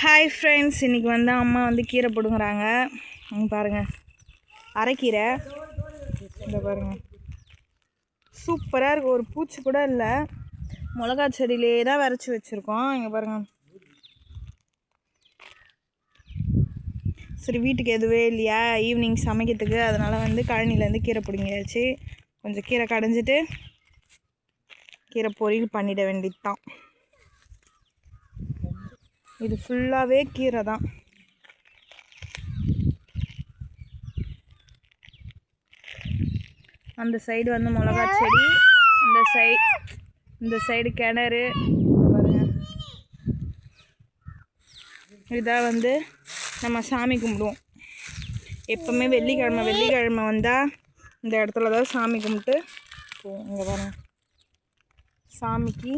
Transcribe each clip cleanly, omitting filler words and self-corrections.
Hi friends, இன்றைக்கி வந்து அம்மா வந்து கீரை பிடுங்குறாங்க. பாருங்கள், அரைக்கீரை. இந்த பாருங்கள், சூப்பராக இருக்குது. ஒரு பூச்சி கூட இல்லை. மிளகா செடியிலே தான் விரைச்சி வச்சுருக்கோம். இங்கே பாருங்கள். சரி, வீட்டுக்கு எதுவே இல்லையா ஈவினிங் சமைக்கிறதுக்கு, அதனால் வந்து கழனிலேருந்து கீரை பிடுங்கியாச்சு. கொஞ்சம் கீரை கடைஞ்சிட்டு கீரை பொரியல் பண்ணிட வேண்டியது தான். இது ஃபுல்லாகவே கீரை தான். அந்த சைடு வந்து மிளகா செடி, இந்த சைடு கிணறு. பாருங்க, இதான் வந்து நம்ம சாமி கும்பிடுவோம். எப்போவுமே வெள்ளிக்கிழமை வந்தால் இந்த இடத்துல தான் சாமி கும்பிட்டு போவோம். இங்கே பாருங்க, சாமிக்கு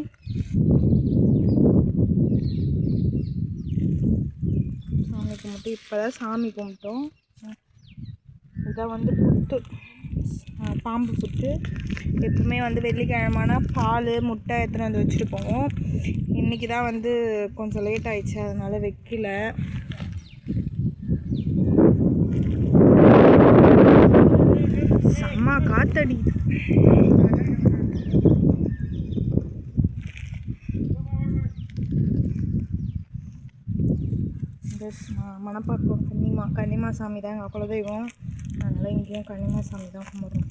கும்பிட்டு இப்போ தான் சாமி கும்பிட்டோம். இதை வந்து புத்து, பாம்பு புத்து. எப்பவுமே வந்து வெள்ளிக்கிழமைனா பால் முட்டை எடுத்துகிட்டு வந்து வச்சுட்டு போவோம். இன்றைக்கி தான் வந்து கொஞ்சம் லேட் ஆயிடுச்சு, அதனால் வைக்கல. செம்ம காத்தடிக்குது. மணப்பாக்கம் கன்னிமா சாமி தான் எங்கள் குலதெய்வம். அதனால் இங்கேயும் கன்னிமா சாமி தான் கும்பிட்றோம்.